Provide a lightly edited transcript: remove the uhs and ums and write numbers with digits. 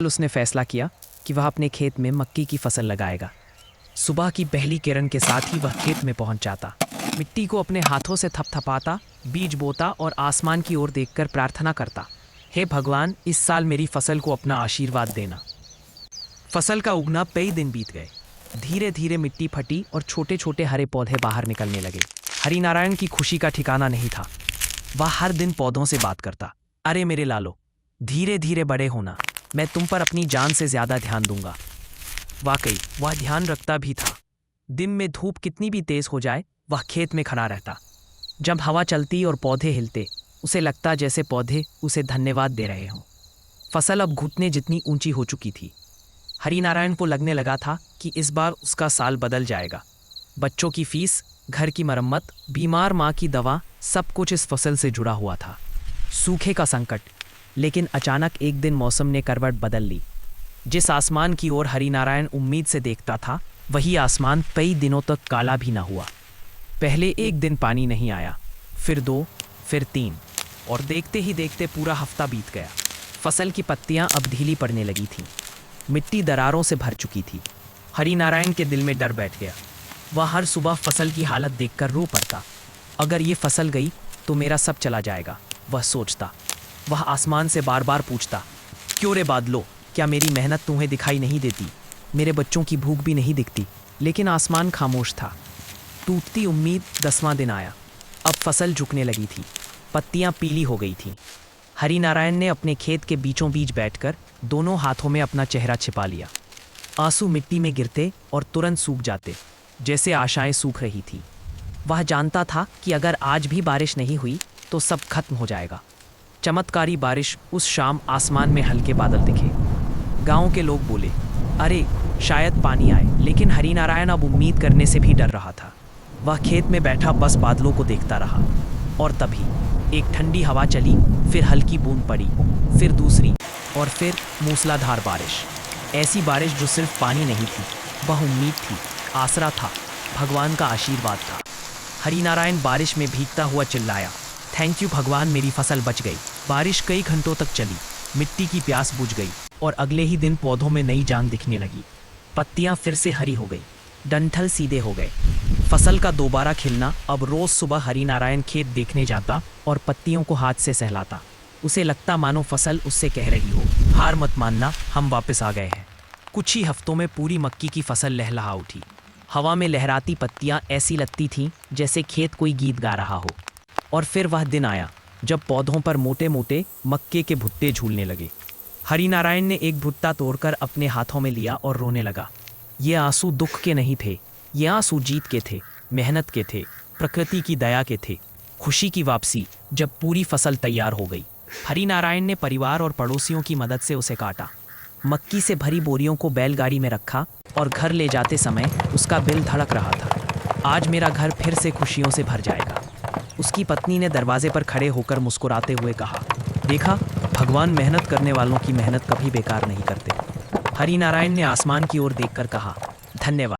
उसने फैसला किया कि वह अपने खेत में मक्की की फसल लगाएगा। सुबह की पहली किरण के साथ ही वह खेत में पहुंच जाता, मिट्टी को अपने हाथों से थपथपाता, बीज बोता और आसमान की ओर देखकर प्रार्थना करता, हे भगवान, इस साल मेरी फसल को अपना आशीर्वाद देना। फसल का उगना कई दिन बीत गए। धीरे धीरे मिट्टी फटी और छोटे छोटे हरे पौधे बाहर निकलने लगे। हरिनारायण की खुशी का ठिकाना नहीं था। वह हर दिन पौधों से बात करता, अरे मेरे लालो, धीरे धीरे बड़े होना, मैं तुम पर अपनी जान से ज्यादा ध्यान दूंगा। वाकई वह ध्यान रखता भी था। दिन में धूप कितनी भी तेज हो जाए, वह खेत में खड़ा रहता। जब हवा चलती और पौधे हिलते, उसे लगता जैसे पौधे उसे धन्यवाद दे रहे हों। फसल अब घुटने जितनी ऊंची हो चुकी थी। हरिनारायण को लगने लगा था कि इस बार उसका साल बदल जाएगा। बच्चों की फीस, घर की मरम्मत, बीमार माँ की दवा, सब कुछ इस फसल से जुड़ा हुआ था। सूखे का संकट। लेकिन अचानक एक दिन मौसम ने करवट बदल ली। जिस आसमान की ओर हरिनारायण उम्मीद से देखता था, वही आसमान कई दिनों तक काला भी न हुआ। पहले एक दिन पानी नहीं आया, फिर 2, फिर 3, और देखते ही देखते पूरा हफ्ता बीत गया। फसल की पत्तियां अब ढीली पड़ने लगी थीं। मिट्टी दरारों से भर चुकी थी। हरिनारायण के दिल में डर बैठ गया। वह हर सुबह फसल की हालत देखकर रो पड़ता। अगर ये फसल गई तो मेरा सब चला जाएगा, वह सोचता। वह आसमान से बार बार पूछता, क्यों रे बादलो, क्या मेरी मेहनत तुम्हें दिखाई नहीं देती? मेरे बच्चों की भूख भी नहीं दिखती? लेकिन आसमान खामोश था। टूटती उम्मीद 10वां दिन आया। अब फसल झुकने लगी थी, पत्तियां पीली हो गई थीं। हरिनारायण ने अपने खेत के बीचों बीच बैठकर दोनों हाथों में अपना चेहरा छिपा लिया। आंसू मिट्टी में गिरते और तुरंत सूख जाते, जैसे आशाएं सूख रही थी। वह जानता था कि अगर आज भी बारिश नहीं हुई तो सब खत्म हो जाएगा। चमत्कारी बारिश उस शाम आसमान में हल्के बादल दिखे। गांव के लोग बोले, अरे शायद पानी आए, लेकिन हरिनारायण अब उम्मीद करने से भी डर रहा था। वह खेत में बैठा बस बादलों को देखता रहा। और तभी एक ठंडी हवा चली, फिर हल्की बूंद पड़ी, फिर दूसरी, और फिर मूसलाधार बारिश। ऐसी बारिश जो सिर्फ पानी नहीं थी, वह उम्मीद थी, आसरा था, भगवान का आशीर्वाद था। हरिनारायण बारिश में भीगता हुआ चिल्लाया, थैंक यू भगवान, मेरी फसल बच गई। बारिश कई घंटों तक चली, मिट्टी की प्यास बुझ गई, और अगले ही दिन पौधों में नई जान दिखने लगी। पत्तियां फिर से हरी हो गई, डंठल सीधे हो गए। फसल का दोबारा खिलना। अब रोज सुबह हरिनारायण खेत देखने जाता और पत्तियों को हाथ से सहलाता। उसे लगता मानो फसल उससे कह रही हो, हार मत मानना, हम वापस आ गए हैं। कुछ ही हफ्तों में पूरी मक्की की फसल लहलहा उठी। हवा में लहराती पत्तियां ऐसी लगती थीं जैसे खेत कोई गीत गा रहा हो। और फिर वह दिन आया जब पौधों पर मोटे मोटे मक्के के भुट्टे झूलने लगे। हरिनारायण ने एक भुट्टा तोड़कर अपने हाथों में लिया और रोने लगा। ये आंसू दुख के नहीं थे, ये आंसू जीत के थे, मेहनत के थे, प्रकृति की दया के थे, खुशी की वापसी। जब पूरी फसल तैयार हो गई, हरिनारायण ने परिवार और पड़ोसियों की मदद से उसे काटा। मक्की से भरी बोरियों को बैलगाड़ी में रखा और घर ले जाते समय उसका दिल धड़क रहा था, आज मेरा घर फिर से खुशियों से भर जाएगा। उसकी पत्नी ने दरवाजे पर खड़े होकर मुस्कुराते हुए कहा, देखा, भगवान मेहनत करने वालों की मेहनत कभी बेकार नहीं करते। हरिनारायण ने आसमान की ओर देखकर कहा, धन्यवाद।